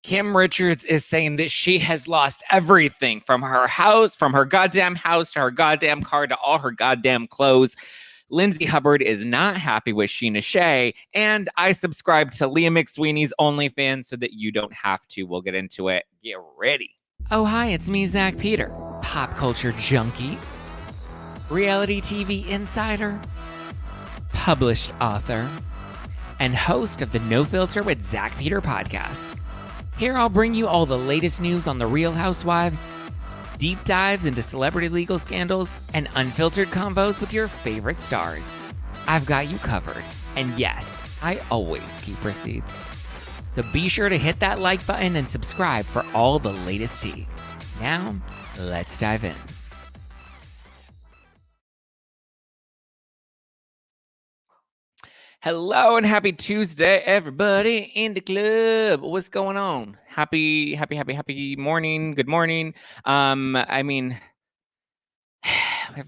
Kim Richards is saying that she has lost everything from her house, from her goddamn house to her goddamn car to all her goddamn clothes. Lindsay Hubbard is not happy with Scheana Shay, and I subscribe to Leah McSweeney's OnlyFans so that you don't have to. We'll get into it. Get ready. Oh, hi, it's me, Zack Peter, pop culture junkie, reality TV insider, published author, and host of the No Filter with Zack Peter podcast. Here I'll bring you all the latest news on the Real Housewives, deep dives into celebrity legal scandals, and unfiltered combos with your favorite stars. I've got you covered. And yes, I always keep receipts. So be sure to hit that like button and subscribe for all the latest tea. Now, let's dive in. Hello and happy Tuesday, everybody in the club. What's going on? Happy morning. Good morning. We have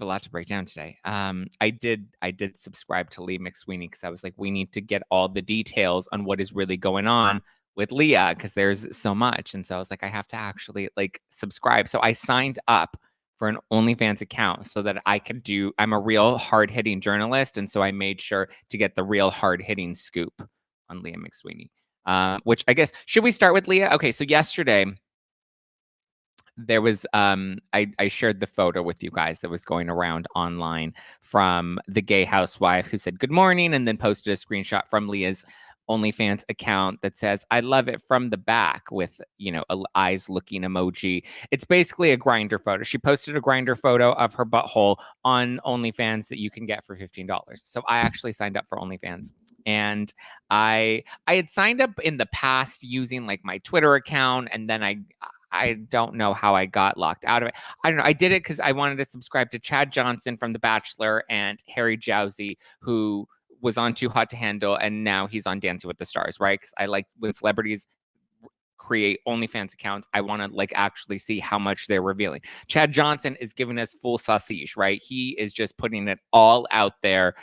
a lot to break down today. I did subscribe to Leah McSweeney because I was like, we need to get all the details on what is really going on with Leah because there's so much. And so I was like, I have to actually subscribe. So I signed up for an OnlyFans account so that I could I'm a real hard-hitting journalist. And so I made sure to get the real hard-hitting scoop on Leah McSweeney, which I guess, should we start with Leah? Okay, so yesterday there was, I shared the photo with you guys that was going around online from the gay housewife who said good morning and then posted a screenshot from Leah's OnlyFans account that says, I love it from the back with, a eyes looking emoji. It's basically a grinder photo. She posted a grinder photo of her butthole on OnlyFans that you can get for $15. So I actually signed up for OnlyFans. And I had signed up in the past using my Twitter account, and then I don't know how I got locked out of it. I don't know. I did it because I wanted to subscribe to Chad Johnson from The Bachelor and Harry Jowsey, who was on Too Hot to Handle, and now he's on Dancing with the Stars, right? Because I like when celebrities create OnlyFans accounts, I want to actually see how much they're revealing. Chad Johnson is giving us full sausage, right? He is just putting it all out there.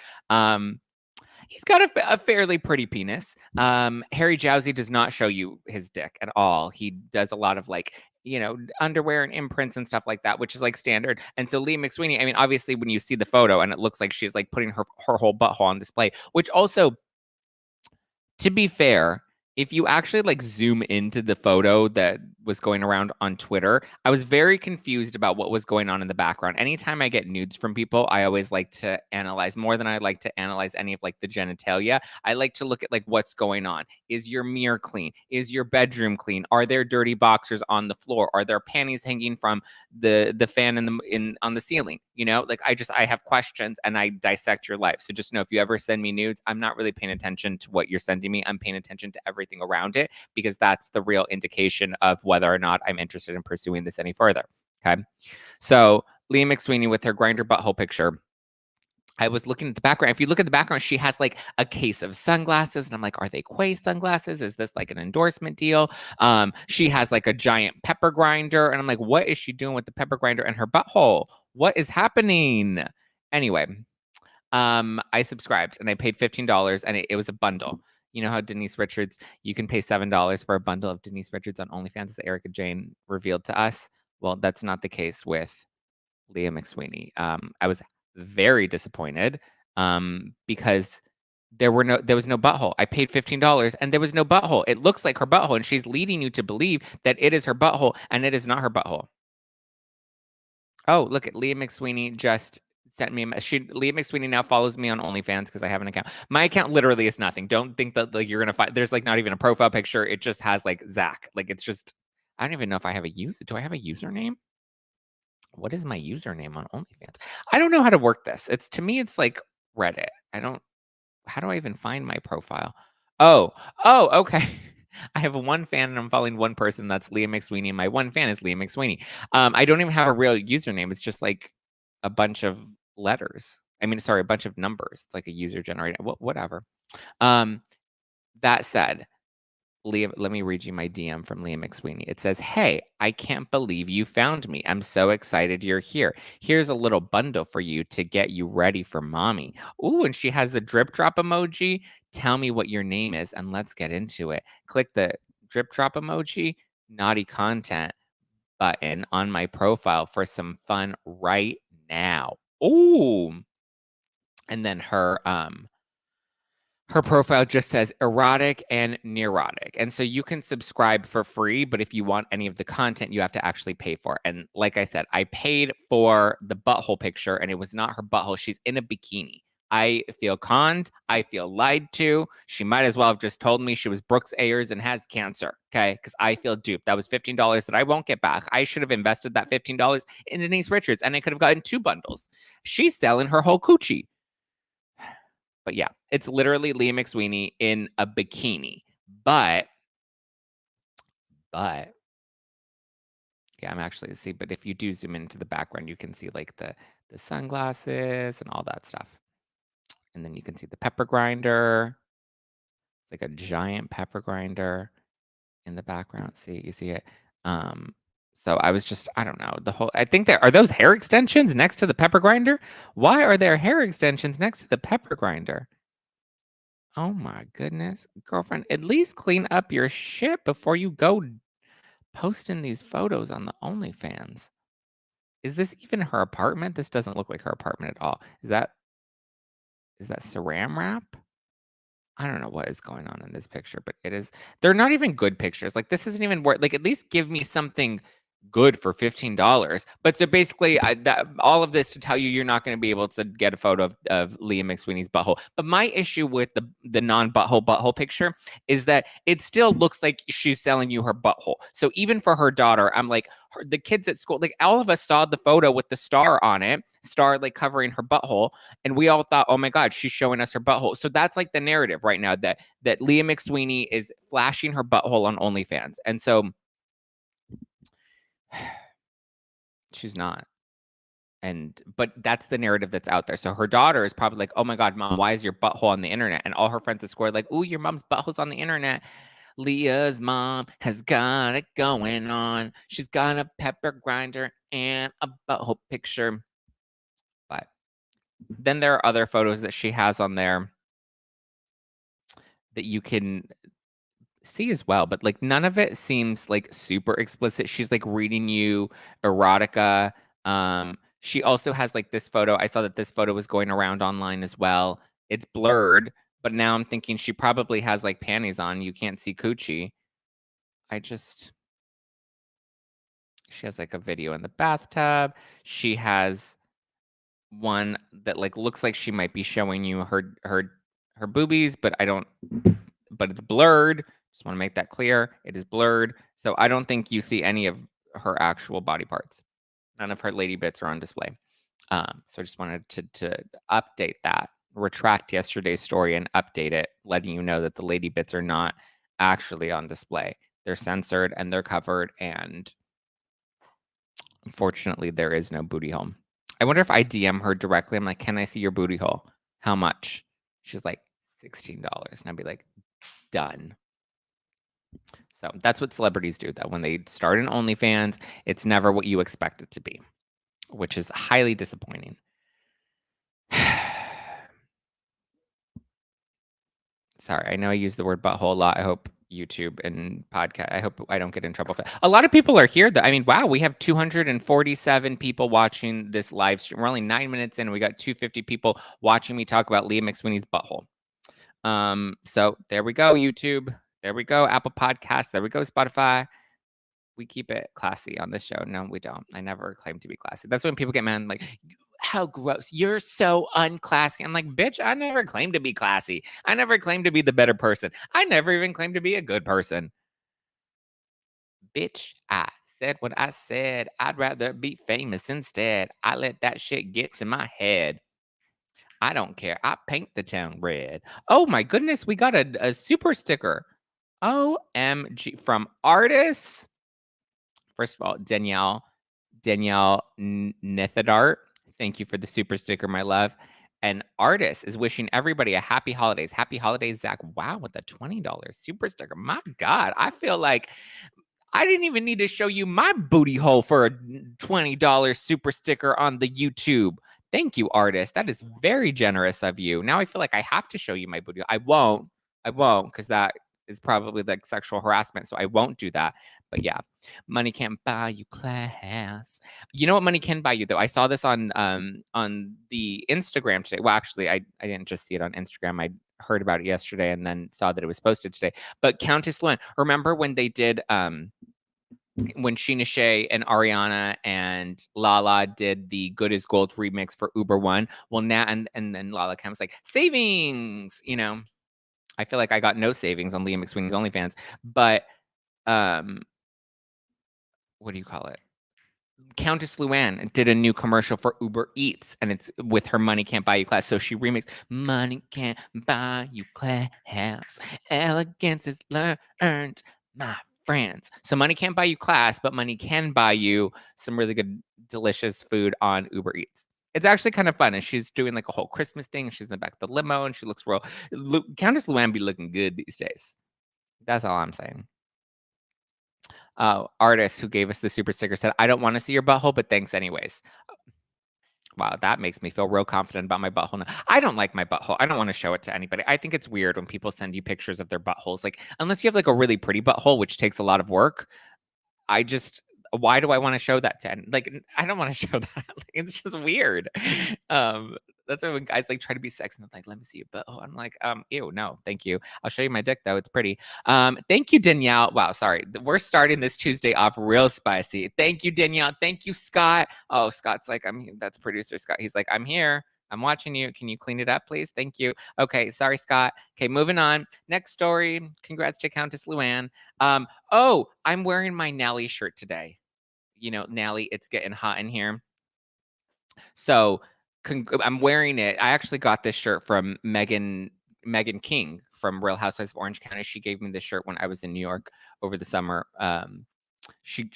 He's got a fairly pretty penis. Harry Jowsey does not show you his dick at all. He does a lot of underwear and imprints and stuff like that, which is standard. And so Leah McSweeney, obviously when you see the photo and it looks like she's putting her whole butthole on display, which also, to be fair, if you actually zoom into the photo that was going around on Twitter, I was very confused about what was going on in the background. Anytime I get nudes from people, I always like to analyze more than I like to analyze any of the genitalia. I like to look at what's going on. Is your mirror clean? Is your bedroom clean? Are there dirty boxers on the floor? Are there panties hanging from the fan on the ceiling? I have questions and I dissect your life. So just know if you ever send me nudes, I'm not really paying attention to what you're sending me. I'm paying attention to everything around it because that's the real indication of whether or not I'm interested in pursuing this any further. Okay. So Leah McSweeney with her grinder butthole picture. I was looking at the background. If you look at the background, she has a case of sunglasses. And I'm like, are they Quay sunglasses? Is this an endorsement deal? She has a giant pepper grinder. And I'm like, what is she doing with the pepper grinder and her butthole? What is happening? Anyway, I subscribed and I paid $15 and it was a bundle. You know how Denise Richards, you can pay $7 for a bundle of Denise Richards on OnlyFans, as Erica Jane revealed to us. Well, that's not the case with Leah McSweeney. I was very disappointed because there was no butthole. I paid $15 and there was no butthole. It looks like her butthole, and she's leading you to believe that it is her butthole, and it is not her butthole. Oh, look at Leah McSweeney just sent me Leah McSweeney now follows me on OnlyFans because I have an account. My account literally is nothing. Don't think that you're gonna find there's not even a profile picture. It just has Zack. It's just, I don't even know if I have a user. Do I have a username? What is my username on OnlyFans? I don't know how to work this. To me, it's like Reddit. How do I even find my profile? Oh, okay. I have one fan and I'm following one person. That's Leah McSweeney. And my one fan is Leah McSweeney. I don't even have a real username. It's just a bunch of letters. A bunch of numbers. It's a user generated, whatever. That said, Leah, let me read you my DM from Leah McSweeney. It says, hey, I can't believe you found me. I'm so excited you're here. Here's a little bundle for you to get you ready for mommy. Ooh, and she has a drip drop emoji. Tell me what your name is and let's get into it. Click the drip drop emoji, naughty content button on my profile for some fun right now. Ooh. And then her profile just says erotic and neurotic. And so you can subscribe for free, but if you want any of the content, you have to actually pay for it. And like I said, I paid for the butthole picture and it was not her butthole. She's in a bikini. I feel conned. I feel lied to. She might as well have just told me she was Brooks Ayers and has cancer. Okay. Because I feel duped. That was $15 that I won't get back. I should have invested that $15 in Denise Richards and I could have gotten 2 bundles. She's selling her whole coochie. But yeah, it's literally Leah McSweeney in a bikini. But yeah, I'm actually but if you do zoom into the background, you can see like the sunglasses and all that stuff. And then you can see the pepper grinder. It's like a giant pepper grinder in the background. See, you see it. So I was just, I don't know, I think are those hair extensions next to the pepper grinder? Why are there hair extensions next to the pepper grinder? Oh my goodness. Girlfriend, at least clean up your shit before you go posting these photos on the OnlyFans. Is this even her apartment? This doesn't look like her apartment at all. Is that saran wrap? I don't know what is going on in this picture, but they're not even good pictures. Like this isn't even worth, like at least give me something good for $15. But so basically all of this to tell you, you're not going to be able to get a photo of Leah McSweeney's butthole. But my issue with the non-butthole picture is that it still looks like she's selling you her butthole. So even for her daughter, I'm like, the kids at school, like all of us saw the photo with the star on it, like covering her butthole, and we all thought, oh my God, she's showing us her butthole. So that's like the narrative right now, that Leah McSweeney is flashing her butthole on OnlyFans. And so she's not. But that's the narrative that's out there. So her daughter is probably like, oh my God, Mom, why is your butthole on the internet? And all her friends at school are like, ooh, your mom's butthole's on the internet. Leah's mom has got it going on. She's got a pepper grinder and a butthole picture. But then there are other photos that she has on there that you can see as well, but like none of it seems like super explicit. She's like reading you erotica. She also has like this photo. I saw that this photo was going around online as well. It's blurred, but now I'm thinking she probably has like panties on. You can't see coochie. She has like a video in the bathtub. She has one that like looks like she might be showing you her boobies, but it's blurred. Just want to make that clear. It is blurred. So I don't think you see any of her actual body parts. None of her lady bits are on display. So I just wanted to update that, retract yesterday's story and update it, letting you know that the lady bits are not actually on display. They're censored and they're covered, and unfortunately there is no booty hole. I wonder if I DM her directly. I'm like, can I see your booty hole? How much? She's like, $16. And I'd be like, done. So that's what celebrities do, though. When they start an OnlyFans, it's never what you expect it to be, which is highly disappointing. Sorry, I know I use the word butthole a lot. I hope YouTube and podcast, I hope I don't get in trouble for that. A lot of people are here, though. I mean, wow, we have 247 people watching this live stream. We're only 9 minutes in. We got 250 people watching me talk about Leah McSweeney's butthole. So there we go, YouTube. There we go, Apple Podcasts. There we go, Spotify. We keep it classy on this show. No, we don't. I never claim to be classy. That's when people get mad, like, how gross. You're so unclassy. I'm like, bitch, I never claimed to be classy. I never claimed to be the better person. I never even claimed to be a good person. Bitch, I said what I said. I'd rather be famous instead. I let that shit get to my head. I don't care. I paint the town red. Oh my goodness, we got a super sticker. OMG from artists. First of all, Danielle Nithadart, thank you for the super sticker, my love. And artist is wishing everybody a happy holidays. Happy holidays, Zach. Wow, with a $20 super sticker. My God, I feel like I didn't even need to show you my booty hole for a $20 super sticker on the YouTube. Thank you, artist. That is very generous of you. Now I feel like I have to show you my booty. I won't, because that is probably like sexual harassment, so I won't do that. But yeah, money can't buy you class. You know what money can buy you though? I saw this on the Instagram today. Well, actually, I didn't just see it on Instagram. I heard about it yesterday and then saw that it was posted today. But Countess Luann, remember when they did when Scheana Shay and Ariana and Lala did the Good as Gold remix for Uber One? Well, now and then Lala comes like savings, you know. I feel like I got no savings on Leah McSweeney's OnlyFans, but what do you call it? Countess Luann did a new commercial for Uber Eats, and it's with her Money Can't Buy You class. So she remixed Money Can't Buy You class. Elegance is learned, my friends. So money can't buy you class, but money can buy you some really good, delicious food on Uber Eats. It's actually kind of fun. And she's doing like a whole Christmas thing. She's in the back of the limo and she looks real. Countess Luann be looking good these days. That's all I'm saying. Artist who gave us the super sticker said, I don't want to see your butthole, but thanks anyways. Wow, that makes me feel real confident about my butthole now. I don't like my butthole. I don't want to show it to anybody. I think it's weird when people send you pictures of their buttholes. Like, unless you have like a really pretty butthole, which takes a lot of work, why do I want to show that to like I don't want to show that. Like, it's just weird. That's why when guys like try to be sexy and like, let me see your butthole. I'm like, ew, no, thank you. I'll show you my dick though. It's pretty. Thank you, Danielle. Wow, sorry. We're starting this Tuesday off real spicy. Thank you, Danielle. Thank you, Scott. Oh, Scott's like, that's producer Scott. He's like, I'm here. I'm watching you. Can you clean it up, please? Thank you. Okay, sorry, Scott. Okay, moving on. Next story. Congrats to Countess Luann. Oh, I'm wearing my Nelly shirt today. You know, Nelly, it's getting hot in here. So I'm wearing it. I actually got this shirt from Megan King from Real Housewives of Orange County. She gave me this shirt when I was in New York over the summer. She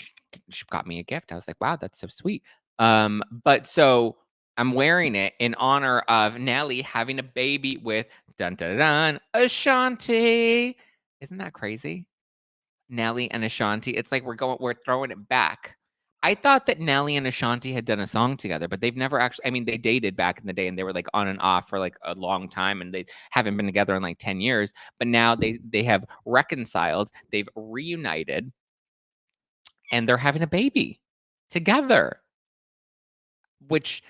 got me a gift. I was like, wow, that's so sweet. But so I'm wearing it in honor of Nelly having a baby with dun dun dun Ashanti. Isn't that crazy? Nelly and Ashanti. It's like we're throwing it back. I thought that Nelly and Ashanti had done a song together, but they've never actually. I mean, they dated back in the day, and they were like on and off for like a long time, and they haven't been together in like 10 years. But now they have reconciled. They've reunited, and they're having a baby together, which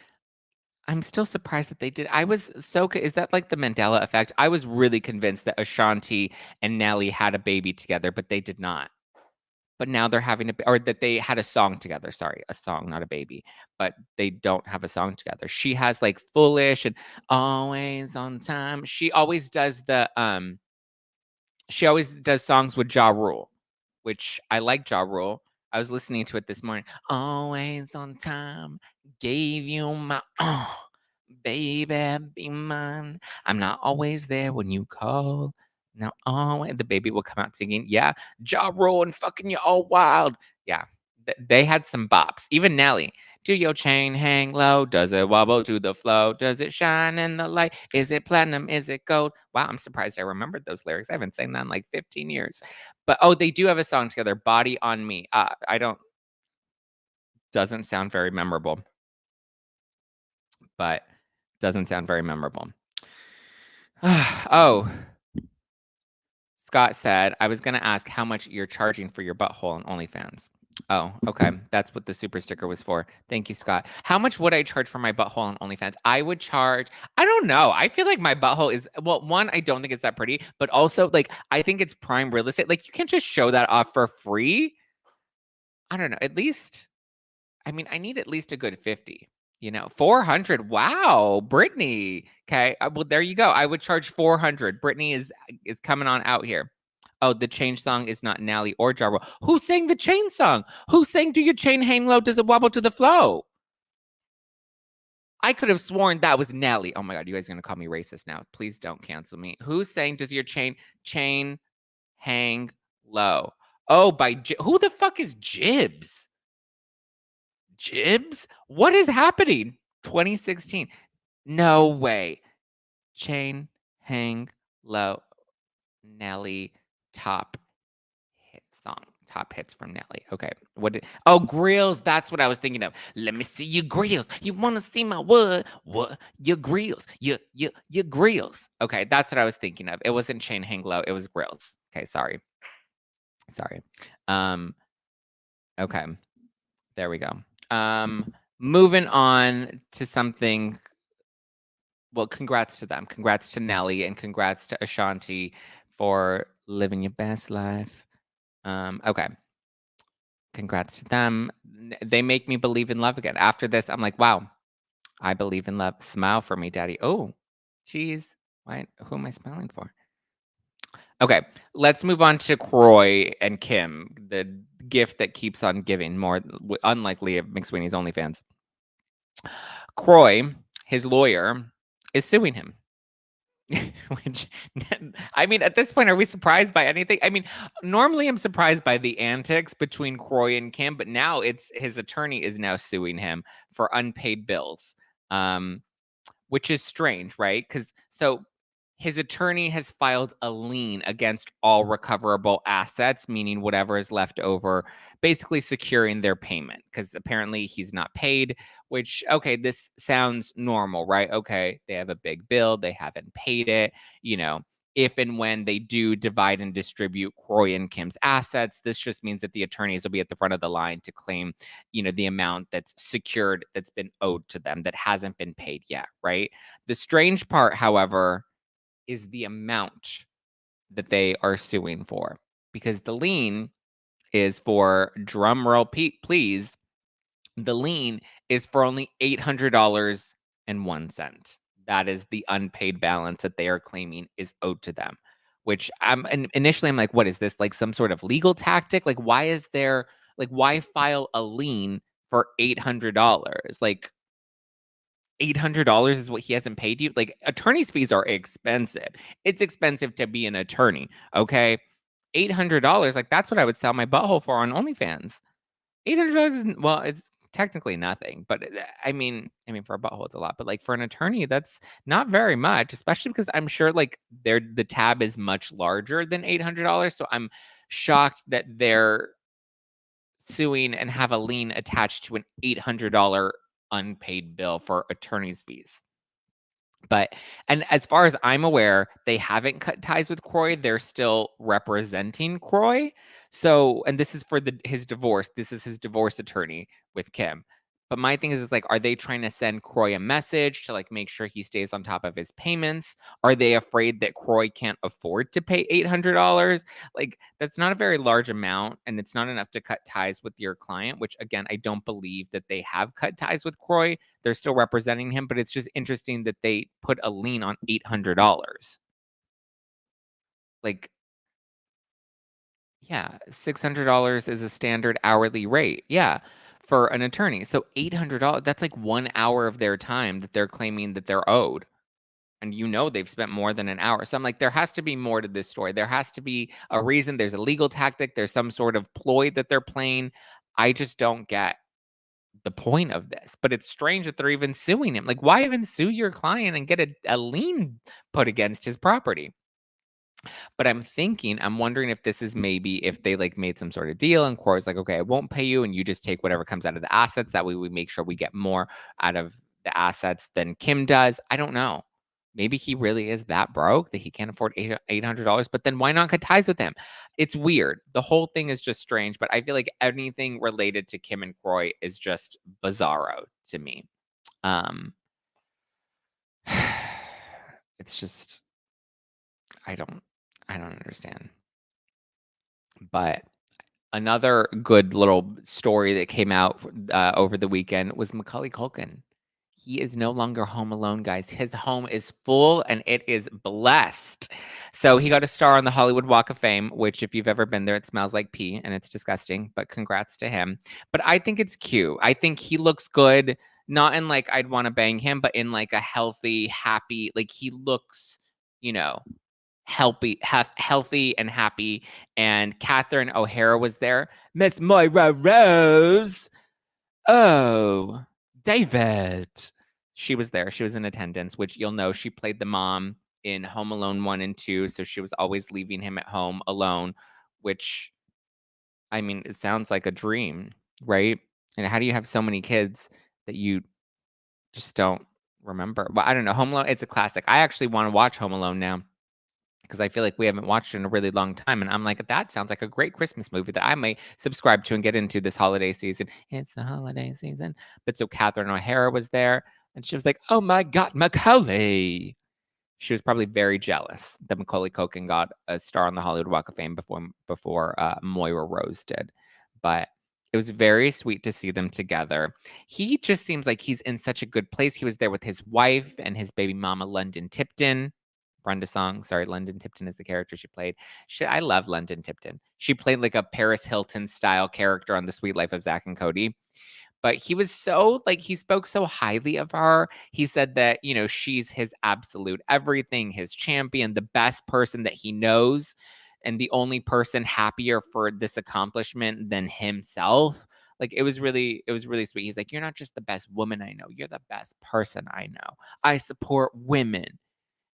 I'm still surprised that they did. I was so. Is that like the Mandela effect? I was really convinced that Ashanti and Nelly had a baby together, but they did not. But now they're having or that they had a song together. Sorry, a song, not a baby. But they don't have a song together. She has like Foolish and Always on Time. She always does songs with Ja Rule, which I like Ja Rule. I was listening to it this morning. Always on time, gave you my baby, be mine. I'm not always there when you call. Now, the baby will come out singing. Yeah, Ja Rule and fucking you all wild. Yeah, they had some bops. Even Nelly. Do your chain hang low? Does it wobble to the flow? Does it shine in the light? Is it platinum? Is it gold? Wow, I'm surprised I remembered those lyrics. I haven't sang that in like 15 years. But they do have a song together, Body on Me. Doesn't sound very memorable. But doesn't sound very memorable. Oh. Scott said, I was going to ask how much you're charging for your butthole on OnlyFans. Oh, okay. That's what the super sticker was for. Thank you, Scott. How much would I charge for my butthole on OnlyFans? I would charge, I don't know. I feel like my butthole is, well, one, I don't think it's that pretty, but also, like, I think it's prime real estate. Like, you can't just show that off for free. I don't know. At least, I mean, I need at least a good 50. 400. Wow, Brittany. Okay, well, there you go. I would charge 400. Brittany is coming on out here. Oh, the chain song is not Nelly or Ja Rule. Who sang the chain song? Who sang Do Your Chain Hang Low? Does it wobble to the flow? I could have sworn that was Nelly. Oh my God, you guys are gonna call me racist now. Please don't cancel me. Who's saying Does Your Chain Hang Low? Oh, who the fuck is Jibs? Jibs? What is happening? 2016. No way. Chain Hang Low. Nelly top hit song. Top hits from Nelly. Okay. Grills. That's what I was thinking of. Let me see your grills. You want to see my what? What? Your grills. Your grills. Okay. That's what I was thinking of. It wasn't Chain Hang Low. It was grills. Okay. Sorry. Okay. There we go. Moving on to something. Well, congrats to them. Congrats to Nelly and congrats to Ashanti for living your best life. Okay. Congrats to them. They make me believe in love again. After this, I'm like, wow, I believe in love. Smile for me, daddy. Oh, geez. Who am I smiling for? Okay, let's move on to Kroy and Kim, the gift that keeps on giving, more unlike Leah McSweeney's OnlyFans. Kroy, his lawyer, is suing him. Which, I mean, at this point, are we surprised by anything? I mean, normally I'm surprised by the antics between Kroy and Kim, but now it's his attorney is now suing him for unpaid bills, which is strange, right? Because his attorney has filed a lien against all recoverable assets, meaning whatever is left over, basically securing their payment, because apparently he's not paid, which, okay, this sounds normal, right? Okay, they have a big bill, they haven't paid it, if and when they do divide and distribute Kroy and Kim's assets, this just means that the attorneys will be at the front of the line to claim, the amount that's secured, that's been owed to them, that hasn't been paid yet, right? The strange part, however, is the amount that they are suing for, because the lien is for, drum roll please, the lien is for only $800.01. That is the unpaid balance that they are claiming is owed to them, which initially I'm like, what is this, like some sort of legal tactic? Like, why file a lien for $800? Like, $800 is what he hasn't paid you? Like, attorney's fees are expensive. It's expensive to be an attorney, okay? $800, like, that's what I would sell my butthole for on OnlyFans. $800 isn't, well, it's technically nothing, but I mean, for a butthole, it's a lot. But like for an attorney, that's not very much, especially because I'm sure like the tab is much larger than $800. So I'm shocked that they're suing and have a lien attached to an $800 unpaid bill for attorney's fees. And as far as I'm aware, they haven't cut ties with Kroy. They're still representing Kroy. So, and this is for his divorce. This is his divorce attorney with Kim. But my thing is, like, are they trying to send Kroy a message to like make sure he stays on top of his payments? Are they afraid that Kroy can't afford to pay $800? Like, that's not a very large amount, and it's not enough to cut ties with your client, which again, I don't believe that they have cut ties with Kroy. They're still representing him, but it's just interesting that they put a lien on $800. Like, yeah, $600 is a standard hourly rate. Yeah, for an attorney. So $800, that's like 1 hour of their time that they're claiming that they're owed. And they've spent more than an hour. So I'm like, there has to be more to this story. There has to be a reason. There's a legal tactic. There's some sort of ploy that they're playing. I just don't get the point of this. But it's strange that they're even suing him. Like, why even sue your client and get a lien put against his property? But I'm wondering if this is maybe if they like made some sort of deal and Corey's like, okay, I won't pay you and you just take whatever comes out of the assets. That way we make sure we get more out of the assets than Kim does. I don't know. Maybe he really is that broke that he can't afford $800, but then why not cut ties with him? It's weird. The whole thing is just strange, but I feel like anything related to Kim and Kroy is just bizarro to me. It's just, I don't understand. But another good little story that came out over the weekend was Macaulay Culkin. He is no longer home alone, guys. His home is full and it is blessed. So he got a star on the Hollywood Walk of Fame, which if you've ever been there, it smells like pee and it's disgusting, but congrats to him. But I think it's cute. I think he looks good, not in like I'd want to bang him, but in like a healthy, happy, like he looks, healthy and happy. And Catherine O'Hara was there. Miss Moira Rose. Oh, David. She was there. She was in attendance, which you'll know she played the mom in Home Alone 1 and 2. So she was always leaving him at home alone, which I mean, it sounds like a dream, right? And how do you have so many kids that you just don't remember? Well, I don't know. Home Alone, it's a classic. I actually want to watch Home Alone now because I feel like we haven't watched it in a really long time. And I'm like, that sounds like a great Christmas movie that I might subscribe to and get into this holiday season. It's the holiday season. But so Catherine O'Hara was there and she was like, oh my God, Macaulay. She was probably very jealous that Macaulay Culkin got a star on the Hollywood Walk of Fame before Moira Rose did. But it was very sweet to see them together. He just seems like he's in such a good place. He was there with his wife and his baby mama, London Tipton. Brenda Song, sorry, London Tipton is the character she played. I love London Tipton. She played like a Paris Hilton style character on The Sweet Life of Zack and Cody. But he was so like, he spoke so highly of her. He said that, she's his absolute everything, his champion, the best person that he knows, and the only person happier for this accomplishment than himself. Like it was really sweet. He's like, you're not just the best woman I know, you're the best person I know. I support women.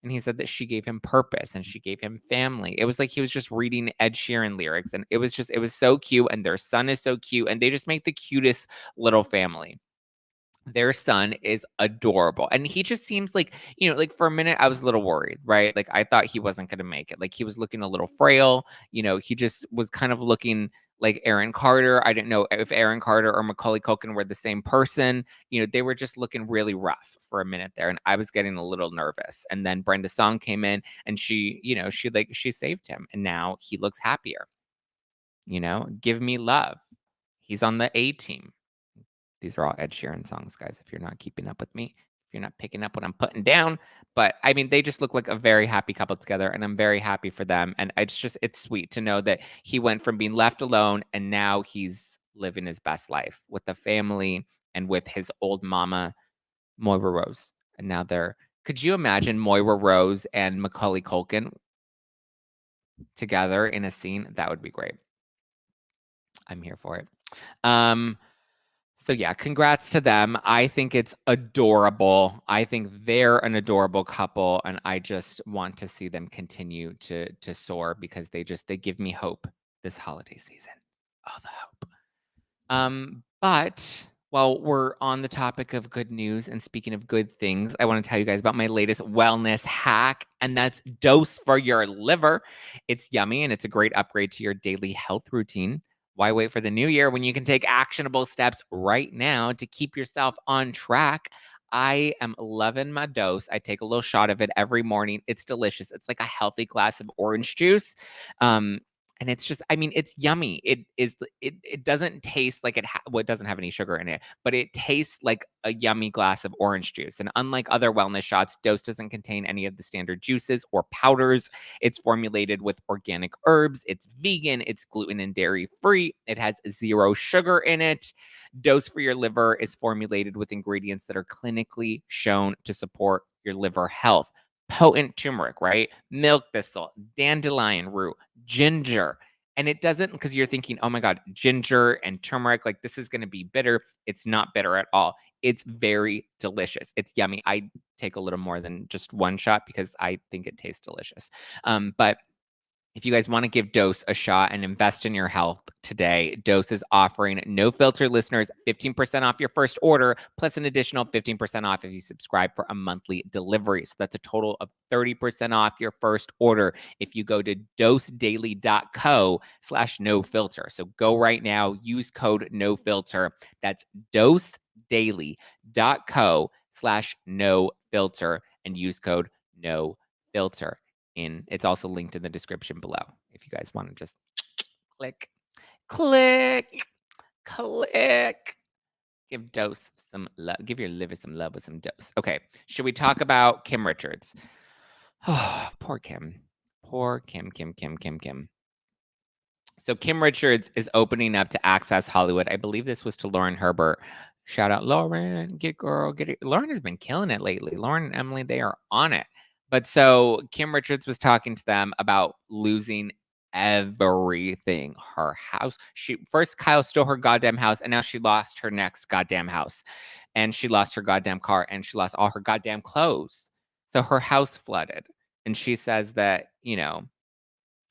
And he said that she gave him purpose and she gave him family. It was like he was just reading Ed Sheeran lyrics. And it was so cute. And their son is so cute. And they just make the cutest little family. Their son is adorable. And he just seems like, like for a minute, I was a little worried, right? Like I thought he wasn't going to make it. Like he was looking a little frail. He just was kind of looking like Aaron Carter. I didn't know if Aaron Carter or Macaulay Culkin were the same person. They were just looking really rough for a minute there. And I was getting a little nervous. And then Brenda Song came in and she saved him. And now he looks happier. Give me love. He's on the A team. These are all Ed Sheeran songs, guys, if you're not keeping up with me, if you're not picking up what I'm putting down. But I mean, they just look like a very happy couple together, and I'm very happy for them. And it's sweet to know that he went from being left alone and now he's living his best life with the family and with his old mama, Moira Rose. And now could you imagine Moira Rose and Macaulay Culkin together in a scene? That would be great. I'm here for it. So yeah, congrats to them. I think it's adorable. I think they're an adorable couple, and I just want to see them continue to soar because they give me hope this holiday season. All the hope. But while we're on the topic of good news and speaking of good things, I want to tell you guys about my latest wellness hack, and that's Dose for Your Liver. It's yummy and it's a great upgrade to your daily health routine. Why wait for the new year when you can take actionable steps right now to keep yourself on track? I am loving my Dose. I take a little shot of it every morning. It's delicious. It's like a healthy glass of orange juice. And it's just, I mean, it's yummy. It doesn't taste like it doesn't have any sugar in it, but it tastes like a yummy glass of orange juice. And unlike other wellness shots, Dose doesn't contain any of the standard juices or powders. It's formulated with organic herbs. It's vegan. It's gluten and dairy free. It has 0 sugar in it. Dose for Your Liver is formulated with ingredients that are clinically shown to support your liver health. Potent turmeric, right? Milk thistle, dandelion root, ginger. And it doesn't, because you're thinking, oh my God, ginger and turmeric, like this is going to be bitter. It's not bitter at all. It's very delicious. It's yummy. I take a little more than just one shot because I think it tastes delicious. But if you guys want to give Dose a shot and invest in your health today, Dose is offering No Filter listeners 15% off your first order, plus an additional 15% off if you subscribe for a monthly delivery. So that's a total of 30% off your first order if you go to dosedaily.co/no filter. So go right now, use code no filter. That's dosedaily.co/no filter and use code no filter. It's also linked in the description below if you guys want to just click. Give Dose some love. Give your liver some love with some Dose. Okay, should we talk about Kim Richards? Oh, poor Kim. Poor Kim. So Kim Richards is opening up to Access Hollywood. I believe this was to Lauren Herbert. Shout out Lauren, get it. Lauren has been killing it lately. Lauren and Emily, they are on it. But so Kim Richards was talking to them about losing everything. Her house. Kyle stole her goddamn house, and now she lost her next goddamn house. And she lost her goddamn car, and she lost all her goddamn clothes. So her house flooded. And she says that,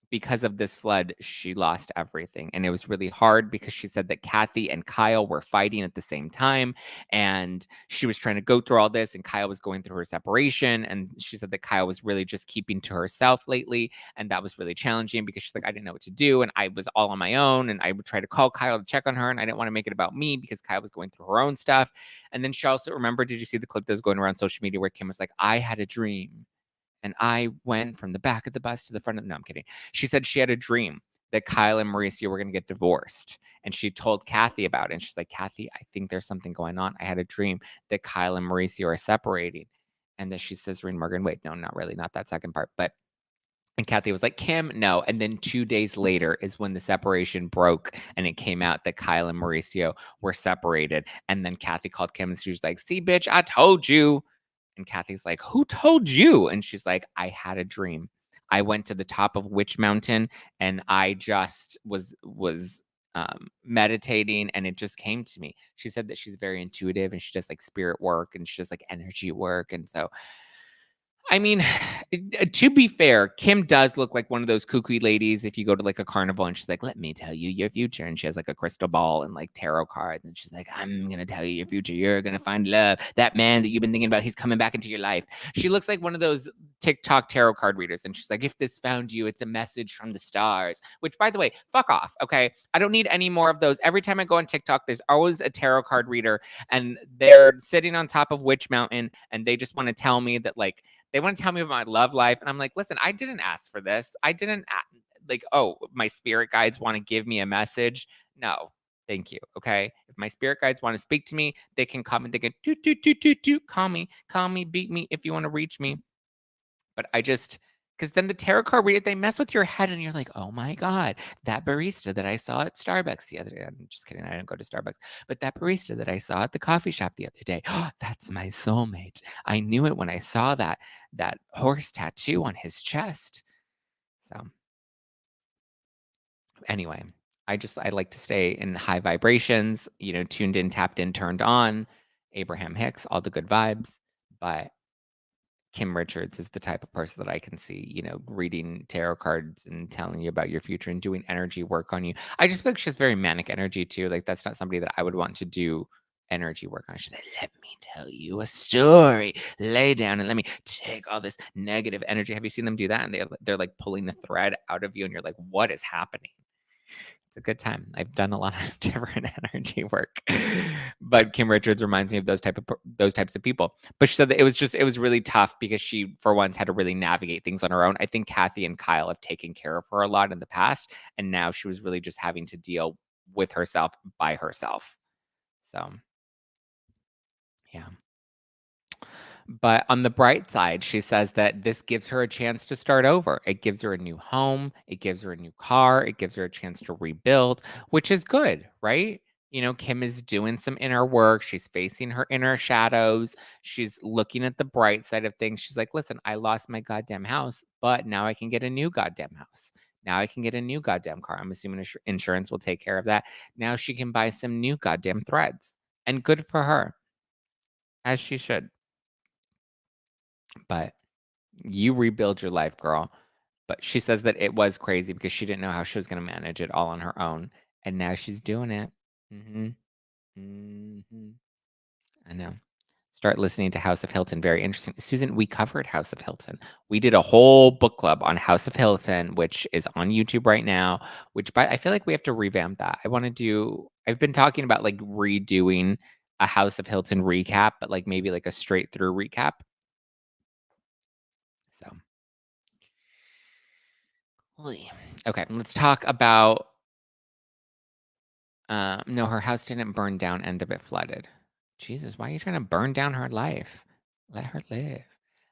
because of this flood, she lost everything. And it was really hard because she said that Kathy and Kyle were fighting at the same time. And she was trying to go through all this, and Kyle was going through her separation. And she said that Kyle was really just keeping to herself lately. And that was really challenging because she's like, I didn't know what to do. And I was all on my own. And I would try to call Kyle to check on her. And I didn't want to make it about me because Kyle was going through her own stuff. And then she also remembered, did you see the clip that was going around social media where Kim was like, I had a dream and I went from the back of the bus to the front of, no, I'm kidding. She said she had a dream that Kyle and Mauricio were going to get divorced. And she told Kathy about it. And she's like, Kathy, I think there's something going on. I had a dream that Kyle and Mauricio are separating. And then she says, Reen Morgan, wait, no, not really, not that second part. But, and Kathy was like, Kim, no. And then 2 days later is when the separation broke and it came out that Kyle and Mauricio were separated. And then Kathy called Kim and she was like, see, bitch, I told you. And Kathy's like, who told you? And she's like, I had a dream. I went to the top of Witch Mountain and I just was meditating and it just came to me. She said that she's very intuitive and she does like spirit work and she does like energy work. And so I mean, to be fair, Kim does look like one of those kooky ladies if you go to like a carnival and she's like, let me tell you your future. And she has like a crystal ball and like tarot cards. And she's like, I'm going to tell you your future. You're going to find love. That man that you've been thinking about, he's coming back into your life. She looks like one of those TikTok tarot card readers. And she's like, if this found you, it's a message from the stars, which by the way, fuck off. Okay. I don't need any more of those. Every time I go on TikTok, there's always a tarot card reader and they're sitting on top of Witch Mountain and they just want to tell me that like, they want to tell me about my love life. And I'm like, listen, I didn't ask for this. I didn't like, oh, my spirit guides want to give me a message. No, thank you. Okay. If my spirit guides want to speak to me, they can come and they can call me, beat me if you want to reach me. But I just, because then the tarot card reader, they mess with your head and you're like, oh my God, that barista that I saw at Starbucks the other day. I'm just kidding. I didn't go to Starbucks, but that barista that I saw at the coffee shop the other day, oh, that's my soulmate. I knew it when I saw that horse tattoo on his chest. So anyway, I like to stay in high vibrations, tuned in, tapped in, turned on, Abraham Hicks, all the good vibes. But Kim Richards is the type of person that I can see, reading tarot cards and telling you about your future and doing energy work on you. I just feel like she has very manic energy too. Like that's not somebody that I would want to do energy work on. She's like, let me tell you a story. Lay down and let me take all this negative energy. Have you seen them do that? And they're like pulling the thread out of you, and you're like, what is happening? It's a good time. I've done a lot of different energy work, but Kim Richards reminds me of those types of people. But she said that it was really tough because she, for once, had to really navigate things on her own. I think Kathy and Kyle have taken care of her a lot in the past, and now she was really just having to deal with herself by herself. So, yeah. But on the bright side, she says that this gives her a chance to start over. It gives her a new home. It gives her a new car. It gives her a chance to rebuild, which is good, right? Kim is doing some inner work. She's facing her inner shadows. She's looking at the bright side of things. She's like, listen, I lost my goddamn house, but now I can get a new goddamn house. Now I can get a new goddamn car. I'm assuming insurance will take care of that. Now she can buy some new goddamn threads. And good for her, as she should. But you rebuild your life, girl. But she says that it was crazy because she didn't know how she was going to manage it all on her own. And now she's doing it. Mm-hmm. Mm-hmm. I know. Start listening to House of Hilton. Very interesting. Susan, we covered House of Hilton. We did a whole book club on House of Hilton, which is on YouTube right now, I feel like we have to revamp that. I've been talking about like redoing a House of Hilton recap, but like maybe like a straight through recap. So. Okay, let's talk about. No, her house didn't burn down. End of it flooded. Jesus, why are you trying to burn down her life? Let her live.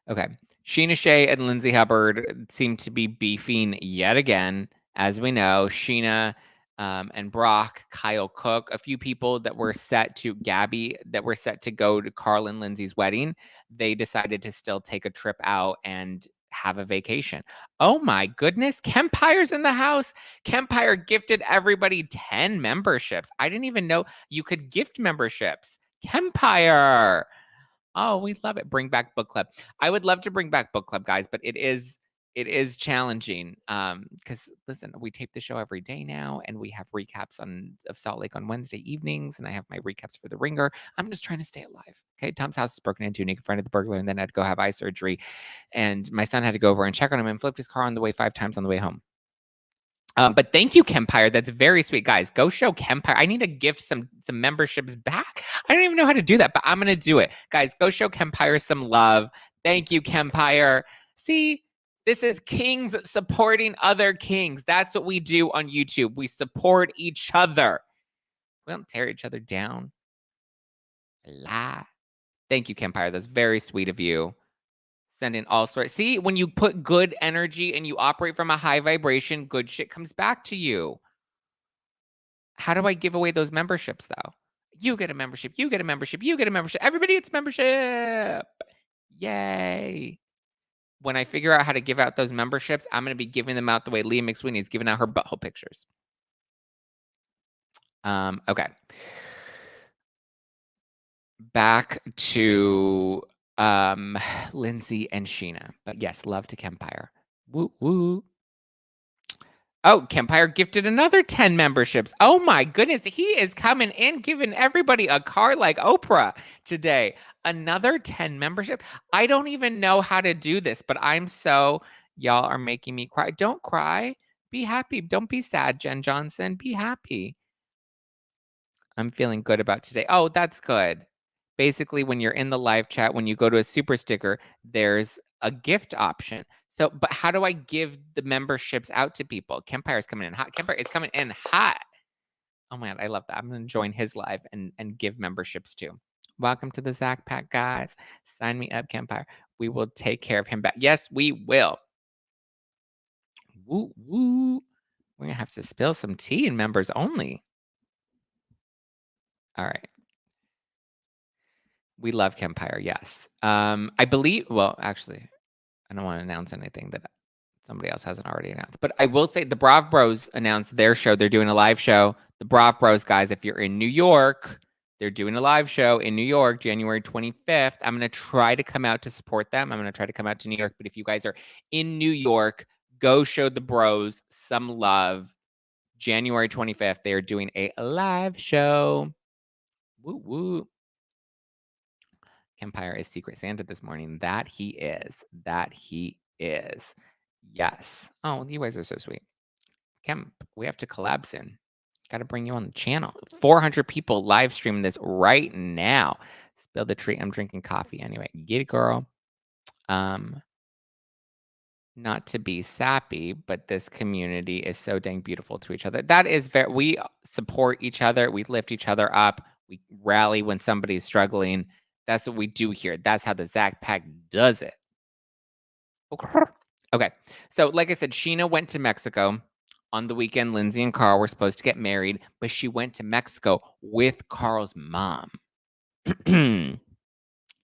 Okay. Scheana Shay and Lindsay Hubbard seem to be beefing yet again. As we know, Sheena and Brock, Kyle Cook, a few people that were set to Gabby that were set to go to Carl and Lindsay's wedding. They decided to still take a trip out and have a vacation. Oh my goodness. Kempire's in the house. Kempire gifted everybody 10 memberships. I didn't even know you could gift memberships. Kempire. Oh, we love it. Bring back book club. I would love to bring back book club, guys, but it is It is challenging, because listen, we tape the show every day now, and we have recaps of Salt Lake on Wednesday evenings, and I have my recaps for The Ringer. I'm just trying to stay alive, okay? Tom's house is broken into, Nick confronted the burglar, and then had to go have eye surgery, and my son had to go over and check on him and flipped his car on the way 5 times on the way home. But thank you, Kempire. That's very sweet. Guys, go show Kempire. I need to gift some memberships back. I don't even know how to do that, but I'm going to do it. Guys, go show Kempire some love. Thank you, Kempire. See, this is kings supporting other kings. That's what we do on YouTube. We support each other. We don't tear each other down. Lie. Thank you, Kempire. That's very sweet of you. Sending all sorts. See, when you put good energy and you operate from a high vibration, good shit comes back to you. How do I give away those memberships, though? You get a membership. You get a membership. You get a membership. Everybody gets membership. Yay. When I figure out how to give out those memberships, I'm going to be giving them out the way Leah McSweeney is giving out her butthole pictures. Okay. Back to Lindsay and Sheena. But yes, love to Kempire. Woo woo. Oh, Kempire gifted another 10 memberships. Oh my goodness. He is coming in, giving everybody a car like Oprah today. Another 10 membership. I don't even know how to do this, but y'all are making me cry. Don't cry. Be happy. Don't be sad, Jen Johnson. Be happy. I'm feeling good about today. Oh, that's good. Basically, when you're in the live chat, when you go to a super sticker, there's a gift option. So, but how do I give the memberships out to people? Kempire's coming in hot. Kempire is coming in hot. Oh man, I love that. I'm going to join his live and give memberships too. Welcome to the Zack Pack, guys. Sign me up, Kempire. We will take care of him back. Yes, we will. Woo, woo. We're going to have to spill some tea in members only. All right. We love Kempire, yes. I believe, well, actually, I don't want to announce anything that somebody else hasn't already announced. But I will say the Brav Bros announced their show. They're doing a live show. The Brav Bros, guys, if you're in New York, they're doing a live show in New York, January 25th. I'm going to try to come out to support them. I'm going to try to come out to New York. But if you guys are in New York, go show the bros some love. January 25th, they are doing a live show. Woo woo. Kempire is Secret Santa this morning. That he is. That he is. Yes. Oh, you guys are so sweet. Kemp, we have to collab soon. Got to bring you on the channel. 400 people live streaming this right now. Spill the treat. I'm drinking coffee anyway. Get it, girl. Not to be sappy, but this community is so dang beautiful to each other. That is very, we support each other. We lift each other up. We rally when somebody's struggling. That's what we do here. That's how the Zack Pack does it. Okay. So, like I said, Sheena went to Mexico. On the weekend, Lindsay and Carl were supposed to get married, but she went to Mexico with Carl's mom.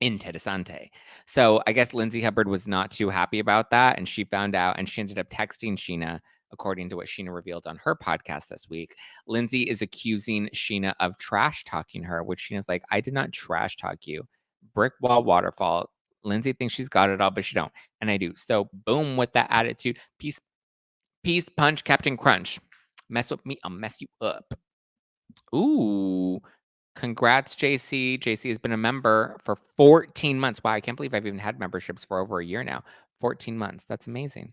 Interesante. So I guess Lindsay Hubbard was not too happy about that, and she found out, and she ended up texting Sheena, according to what Sheena revealed on her podcast this week. Lindsay is accusing Sheena of trash talking her, which Sheena's like, I did not trash talk you. Brick wall waterfall. Lindsay thinks she's got it all, but she don't, and I do. So boom, with that attitude, peace, punch, Captain Crunch. Mess with me, I'll mess you up. Ooh. Congrats, JC. JC has been a member for 14 months. Wow, I can't believe I've even had memberships for over a year now. 14 months. That's amazing.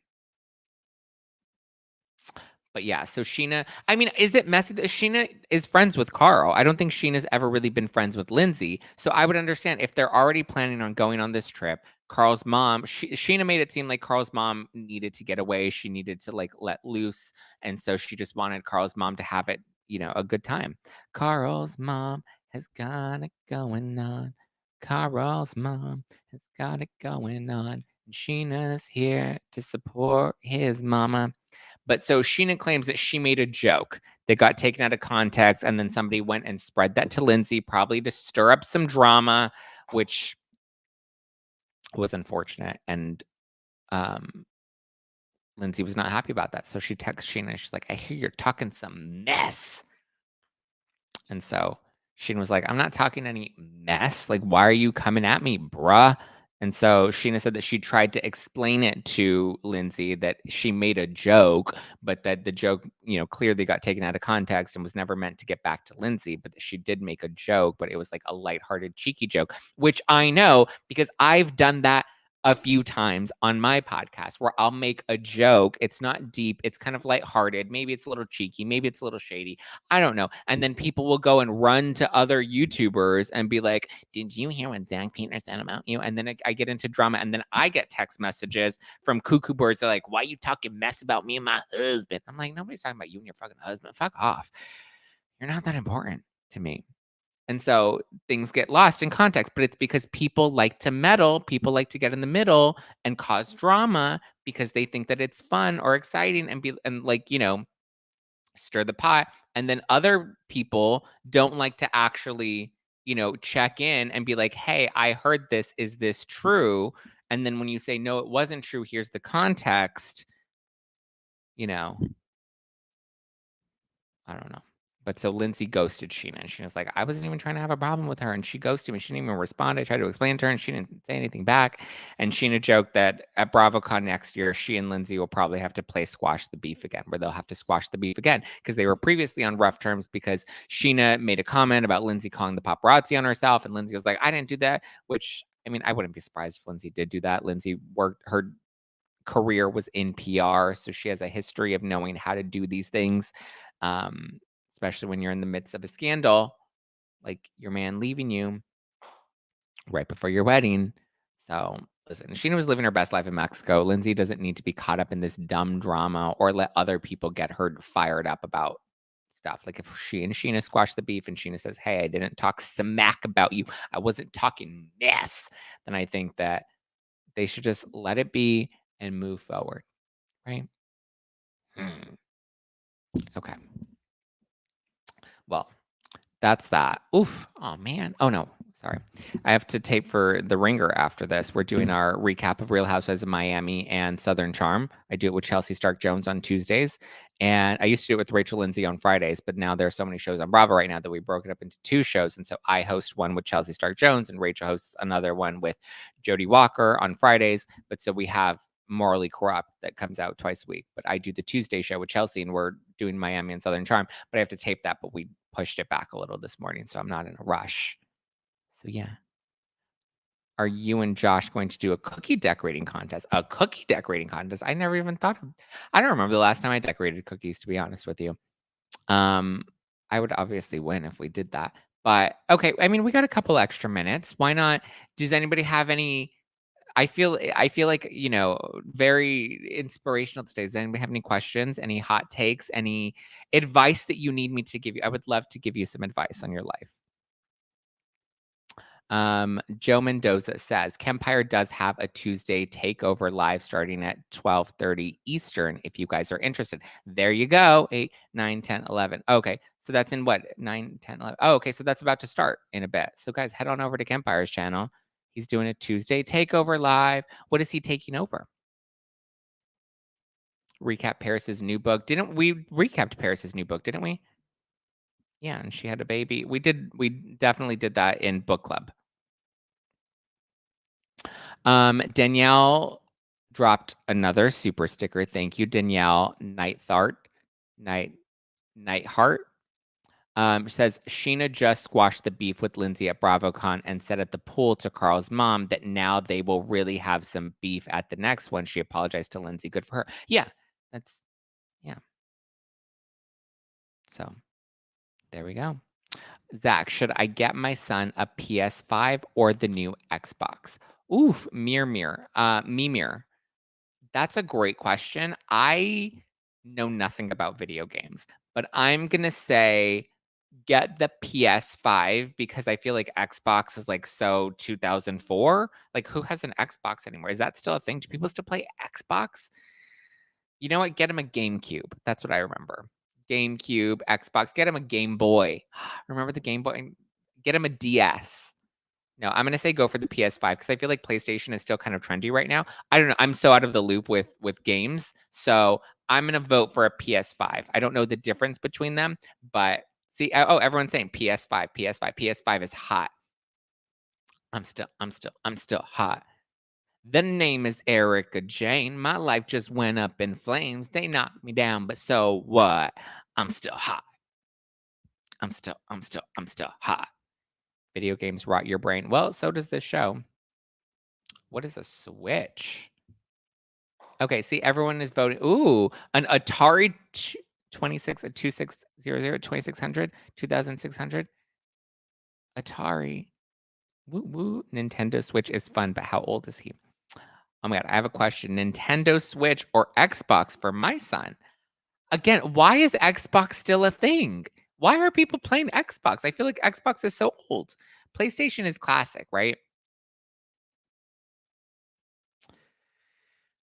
But yeah, so Sheena, I mean, is it messy that Sheena is friends with Carl? I don't think Sheena's ever really been friends with Lindsay. So I would understand if they're already planning on going on this trip. Carl's mom, Sheena made it seem like Carl's mom needed to get away. She needed to like let loose. And so she just wanted Carl's mom to have it, a good time. Carl's mom has got it going on. Carl's mom has got it going on. And Sheena's here to support his mama. But so Sheena claims that she made a joke that got taken out of context, and then somebody went and spread that to Lindsay, probably to stir up some drama, which was unfortunate. And Lindsay was not happy about that. So she texts Sheena. She's like, I hear you're talking some mess. And so Sheena was like, I'm not talking any mess. Like, why are you coming at me, bruh? And so Scheana said that she tried to explain it to Lindsay that she made a joke, but that the joke, clearly got taken out of context and was never meant to get back to Lindsay, but that she did make a joke, but it was like a lighthearted, cheeky joke, which I know because I've done that a few times on my podcast where I'll make a joke. It's not deep. It's kind of lighthearted. Maybe it's a little cheeky. Maybe it's a little shady. I don't know. And then people will go and run to other YouTubers and be like, did you hear what Zack Painter said about you? And then I get into drama. And then I get text messages from cuckoo birds. They're like, why you talking mess about me and my husband? I'm like, nobody's talking about you and your fucking husband. Fuck off. You're not that important to me. And so things get lost in context, but it's because people like to meddle, people like to get in the middle and cause drama because they think that it's fun or exciting and stir the pot. And then other people don't like to actually, check in and be like, hey, I heard this. Is this true? And then when you say, no, it wasn't true, here's the context, I don't know. But so Lindsay ghosted Sheena. And Sheena's like, I wasn't even trying to have a problem with her. And she ghosted me. She didn't even respond. I tried to explain to her and she didn't say anything back. And Sheena joked that at BravoCon next year, she and Lindsay will probably have to play Squash the Beef again, where they'll have to squash the beef again because they were previously on rough terms because Sheena made a comment about Lindsay calling the paparazzi on herself. And Lindsay was like, I didn't do that, which, I mean, I wouldn't be surprised if Lindsay did do that. Lindsay her career was in PR, so she has a history of knowing how to do these things. Especially when you're in the midst of a scandal, like your man leaving you right before your wedding. So listen, Sheena was living her best life in Mexico. Lindsay doesn't need to be caught up in this dumb drama or let other people get her fired up about stuff. Like if she and Sheena squash the beef and Sheena says, hey, I didn't talk smack about you, I wasn't talking mess, then I think that they should just let it be and move forward, right? Okay. Well, that's that. Oof. Oh, man. Oh, no. Sorry. I have to tape for The Ringer after this. We're doing our recap of Real Housewives of Miami and Southern Charm. I do it with Chelsea Stark Jones on Tuesdays. And I used to do it with Rachel Lindsay on Fridays, but now there are so many shows on Bravo right now that we broke it up into 2 shows. And so I host one with Chelsea Stark Jones and Rachel hosts another one with Jody Walker on Fridays. But so we have Morally Corrupt that comes out twice a week. But I do the Tuesday show with Chelsea and we're doing Miami and Southern Charm. But I have to tape that, but we pushed it back a little this morning, so I'm not in a rush. So yeah. Are you and Josh going to do a cookie decorating contest? A cookie decorating contest? I never even thought of. I don't remember the last time I decorated cookies, to be honest with you. I would obviously win if we did that. But okay, I mean, we got a couple extra minutes. Why not? Does anybody have any? I feel like, very inspirational today. Does anybody have any questions, any hot takes, any advice that you need me to give you? I would love to give you some advice on your life. Joe Mendoza says Kempire does have a Tuesday takeover live starting at 12:30 Eastern if you guys are interested. There you go. 8, 9, 10, 11. Okay. So that's in what? 9, 10, 11. Oh, okay. So that's about to start in a bit. So guys, head on over to Kempire's channel. He's doing a Tuesday takeover live. What is he taking over? Recap Paris's new book. Didn't we recapped Paris's new book, didn't we? Yeah, and she had a baby. We definitely did that in book club. Danielle dropped another super sticker. Thank you, Danielle Nightheart. Says Sheena just squashed the beef with Lindsay at BravoCon and said at the pool to Carl's mom that now they will really have some beef at the next one. She apologized to Lindsay. Good for her. Yeah, yeah. So there we go. Zach, should I get my son a PS5 or the new Xbox? Oof, Mimir. That's a great question. I know nothing about video games, but I'm gonna say get the PS5 because I feel like Xbox is like so 2004. Like, who has an Xbox anymore? Is that still a thing? Do people still play Xbox? You know what? Get him a GameCube. That's what I remember. GameCube, Xbox. Get him a Game Boy. Remember the Game Boy? Get him a DS. No, I'm gonna say go for the PS5 because I feel like PlayStation is still kind of trendy right now. I don't know. I'm so out of the loop with games, so I'm gonna vote for a PS5. I don't know the difference between them, but see, oh, everyone's saying PS5, PS5, PS5 is hot. I'm still hot. The name is Erica Jane. My life just went up in flames. They knocked me down, but so what? I'm still hot. I'm still hot. Video games rot your brain. Well, so does this show. What is a Switch? Okay, see, everyone is voting. Ooh, an Atari 2600, 2600, 2600. Atari. Woo woo. Nintendo Switch is fun, but how old is he? Oh my God, I have a question. Nintendo Switch or Xbox for my son? Again, why is Xbox still a thing? Why are people playing Xbox? I feel like Xbox is so old. PlayStation is classic, right?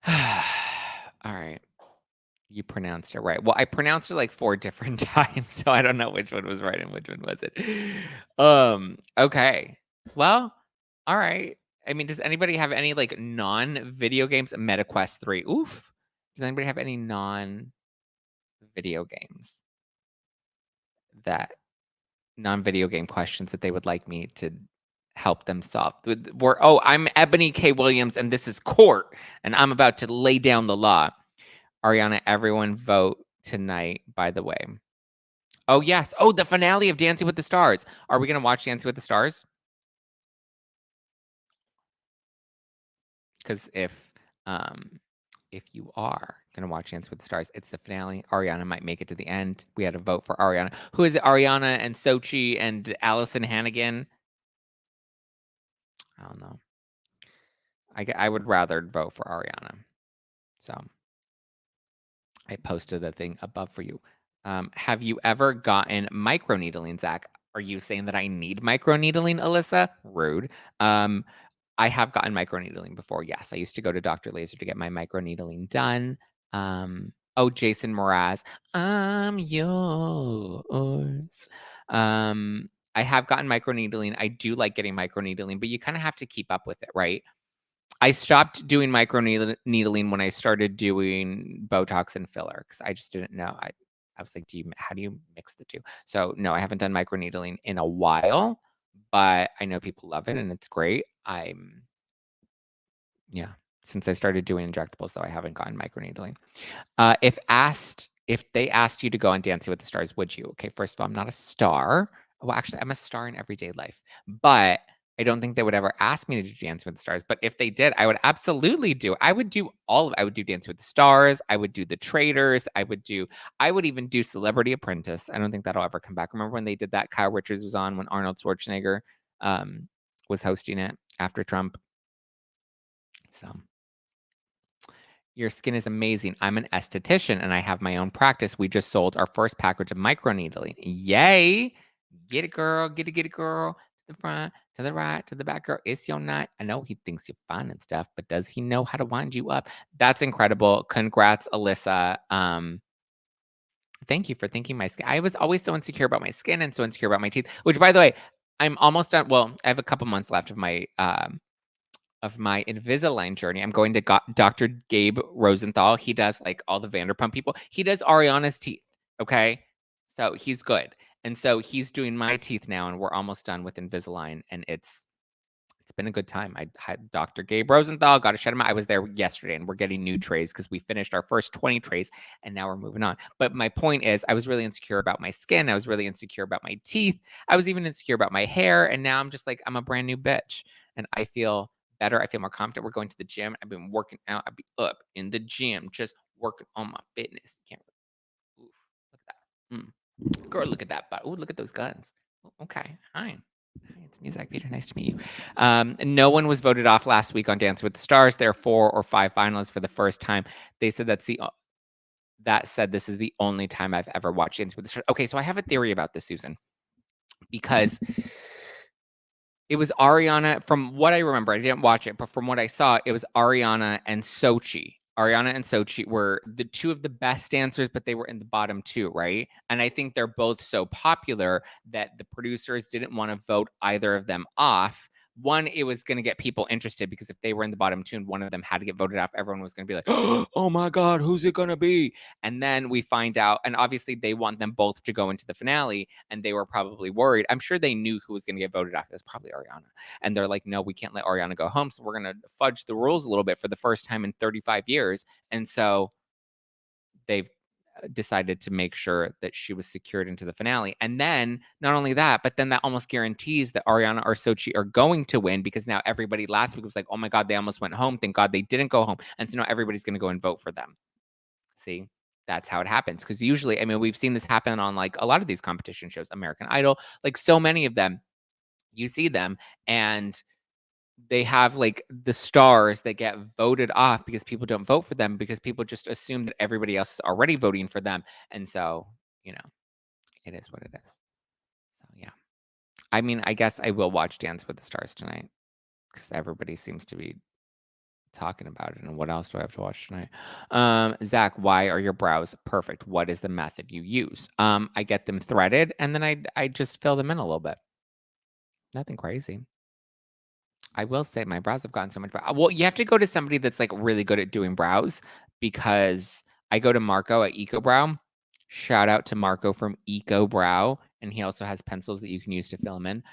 All right. You pronounced it right. Well, I pronounced it like 4 different times, so I don't know which one was right and which one wasn't. Okay. Well, all right. I mean, does anybody have any like non-video games? MetaQuest 3. Oof. Does anybody have any non-video games non-video game questions that they would like me to help them solve? I'm Ebony K. Williams and this is court and I'm about to lay down the law. Ariana, everyone vote tonight, by the way. Oh, yes. Oh, the finale of Dancing with the Stars. Are we going to watch Dancing with the Stars? Because if you are going to watch Dancing with the Stars, it's the finale. Ariana might make it to the end. We had a vote for Ariana. Who is it? Ariana and Sochi and Allison Hannigan? I don't know. I would rather vote for Ariana. So I posted a thing above for you. Have you ever gotten microneedling, Zach? Are you saying that I need microneedling, Alyssa? Rude. I have gotten microneedling before. Yes, I used to go to Dr. Laser to get my microneedling done. Oh, Jason Mraz, I'm yours. I have gotten microneedling. I do like getting microneedling, but you kind of have to keep up with it, right? I stopped doing microneedling when I started doing Botox and filler because I just didn't know. I was like, how do you mix the two? So no, I haven't done microneedling in a while, but I know people love it and it's great. Since I started doing injectables though, I haven't gotten microneedling. If they asked you to go on Dancing with the Stars, would you? Okay, first of all, I'm not a star. Well, actually, I'm a star in everyday life, but I don't think they would ever ask me to do Dancing with the Stars. But if they did, I would absolutely do. I would do I would do Dancing with the Stars. I would do The Traders. I would even do Celebrity Apprentice. I don't think that'll ever come back. Remember when they did that? Kyle Richards was on when Arnold Schwarzenegger was hosting it after Trump. So. Your skin is amazing. I'm an esthetician and I have my own practice. We just sold our first package of microneedling. Yay! Get it, girl. Get it, girl. To the front, to the right, to the back, girl. It's your night. I know he thinks you're fine and stuff, but does he know how to wind you up? That's incredible. Congrats, Alyssa. Thank you for thinking my skin. I was always so insecure about my skin and so insecure about my teeth, which, by the way, I'm almost done. Well, I have a couple months left of my Invisalign journey. I'm going to Dr. Gabe Rosenthal. He does like all the Vanderpump people. He does Ariana's teeth. Okay. So he's good. And so he's doing my teeth now, and we're almost done with Invisalign. And it's been a good time. I had Dr. Gabe Rosenthal, got to shut him out. I was there yesterday, and we're getting new trays because we finished our first 20 trays, and now we're moving on. But my point is, I was really insecure about my skin. I was really insecure about my teeth. I was even insecure about my hair. And now I'm just like, I'm a brand new bitch. And I feel better. I feel more confident. We're going to the gym. I've been working out. I've been up in the gym, just working on my fitness. Can't oof, look at that. Girl, look at that butt. Oh, look at those guns. Okay. Hi. It's me, Zack Peter. Nice to meet you. No one was voted off last week on Dance with the Stars. There are 4 or 5 finalists for the first time. They said that said this is the only time I've ever watched Dance with the Stars. Okay, so I have a theory about this, Susan, because it was Ariana. From what I remember, I didn't watch it, but from what I saw, it was Ariana and Sochi. Ariana and Sochi were the 2 of the best dancers, but they were in the bottom 2, right? And I think they're both so popular that the producers didn't want to vote either of them off. one, it was going to get people interested because if they were in the bottom two and one of them had to get voted off, everyone was going to be like, oh my God, who's it going to be? And then we find out, and obviously they want them both to go into the finale, and they were probably worried. I'm sure they knew who was going to get voted off. It was probably Ariana. And they're like, no, we can't let Ariana go home. So we're going to fudge the rules a little bit for the first time in 35 years. And so they've decided to make sure that she was secured into the finale. And then not only that, but then that almost guarantees that Ariana or Sochi are going to win, because now everybody last week was like, oh my God, they almost went home. Thank God they didn't go home. And so now everybody's going to go and vote for them. See, that's how it happens. Because usually, I mean, we've seen this happen on like a lot of these competition shows, American Idol, like so many of them, you see them and they have like the stars that get voted off because people don't vote for them, because people just assume that everybody else is already voting for them. And so, you know, it is what it is. So, yeah. I mean, I guess I will watch Dance with the Stars tonight because everybody seems to be talking about it. And what else do I have to watch tonight? Zach, why are your brows perfect? What is the method you use? I get them threaded and then I just fill them in a little bit. Nothing crazy. I will say my brows have gotten so much better. Well, you have to go to somebody that's like really good at doing brows, because I go to Marco at Eco Brow. Shout out to Marco from Eco Brow, and he also has pencils that you can use to fill them in.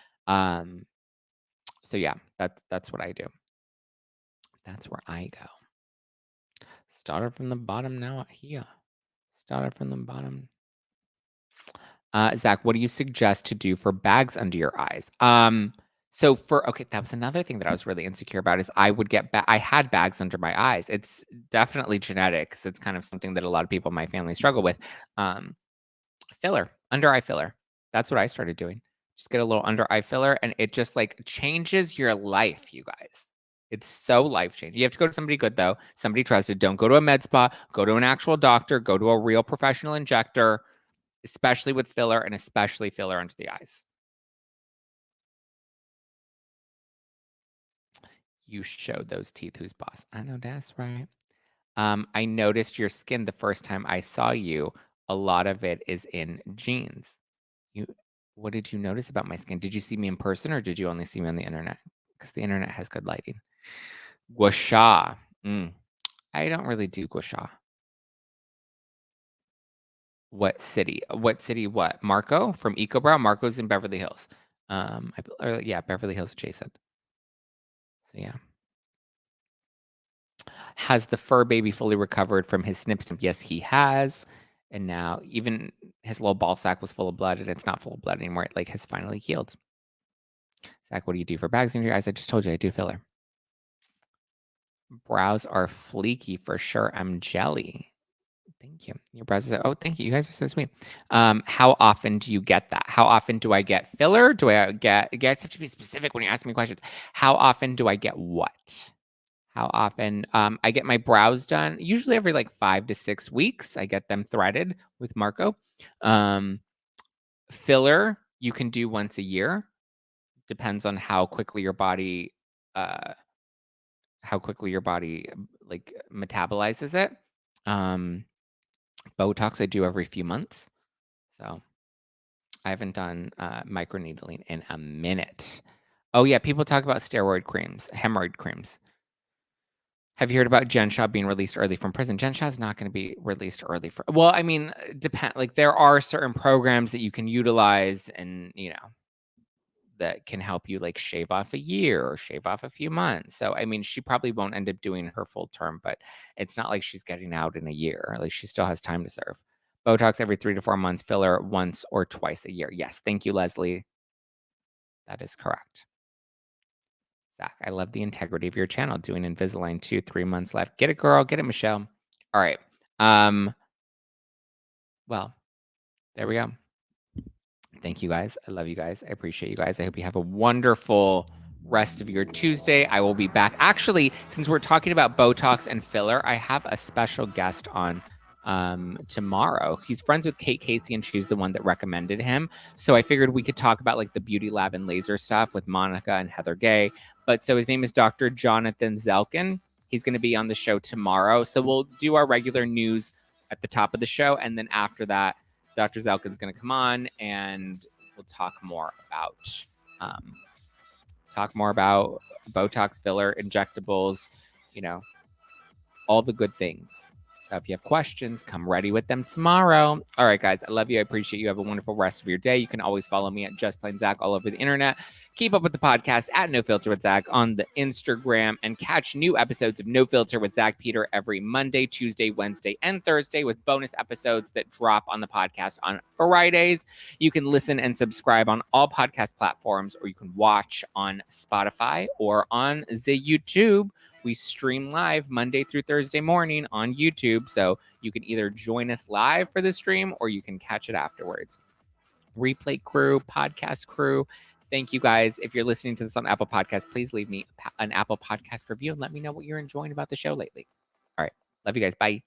So yeah, that's what I do. That's where I go. Started from the bottom, now here. Started from the bottom. Zach, what do you suggest to do for bags under your eyes? So okay, that was another thing that I was really insecure about, is I would get I had bags under my eyes. It's definitely genetic, because it's kind of something that a lot of people in my family struggle with. Filler, under eye filler. That's what I started doing. Just get a little under eye filler, and it just like changes your life, you guys. It's so life changing. You have to go to somebody good though, somebody trusted. Don't go to a med spa. Go to an actual doctor. Go to a real professional injector, especially with filler, and especially filler under the eyes. You showed those teeth who's boss. I know that's right. I noticed your skin the first time I saw you. A lot of it is in jeans. What did you notice about my skin? Did you see me in person, or did you only see me on the internet? Because the internet has good lighting. Gua sha. I don't really do gua sha. What city? What city? What? Marco from EcoBrow? Marco's in Beverly Hills. Yeah, Beverly Hills adjacent. So yeah. Has the fur baby fully recovered from his snip snip? Yes, he has. And now even his little ball sack was full of blood, and it's not full of blood anymore. It like has finally healed. Zach, what do you do for bags in your eyes? I just told you I do filler. Brows are fleeky for sure. I'm jelly. Thank you. Your brows are, oh, thank you. You guys are so sweet. How often do you get that? How often do I get filler? Do I get, you guys have to be specific when you ask me questions. How often do I get what? How often? I get my brows done usually every like 5 to 6 weeks. I get them threaded with Marco. Filler you can do once a year. Depends on how quickly your body like metabolizes it. Botox I do every few months. So I haven't done microneedling in a minute. Oh yeah, people talk about steroid creams, hemorrhoid creams. Have you heard about Jen Shah being released early from prison? Jen Shah is not going to be released early for. Well, I mean, depend. Like there are certain programs that you can utilize, and that can help you like shave off a year or shave off a few months. So I mean, she probably won't end up doing her full term, but it's not like she's getting out in a year. Like she still has time to serve. Botox every 3 to 4 months, filler once or twice a year. Yes, thank you, Leslie. That is correct. Zach, I love the integrity of your channel. Doing Invisalign 2, 3 months left. Get it, girl. Get it, Michelle. All right. Well, there we go. Thank you guys. I love you guys. I appreciate you guys. I hope you have a wonderful rest of your Tuesday. I will be back. Actually, since we're talking about Botox and filler, I have a special guest on tomorrow. He's friends with Kate Casey, and she's the one that recommended him. So I figured we could talk about like the beauty lab and laser stuff with Monica and Heather Gay. But so his name is Dr. Jonathan Zelkin. He's going to be on the show tomorrow. So we'll do our regular news at the top of the show. And then after that, Dr. Zelkin's going to come on and we'll talk more about talk more about Botox, filler, injectables, all the good things. So if you have questions, come ready with them tomorrow. All right, guys, I love you. I appreciate you. Have a wonderful rest of your day. You can always follow me at Just Plain Zack all over the internet. Keep up with the podcast at No Filter with Zack on the Instagram, and catch new episodes of No Filter with Zack Peter every Monday, Tuesday, Wednesday, and Thursday, with bonus episodes that drop on the podcast on Fridays. You can listen and subscribe on all podcast platforms, or you can watch on Spotify or on the YouTube. We stream live Monday through Thursday morning on YouTube, so you can either join us live for the stream or you can catch it afterwards. Replay crew, podcast crew, thank you guys. If you're listening to this on Apple Podcasts, please leave me an Apple Podcast review and let me know what you're enjoying about the show lately. All right. Love you guys. Bye.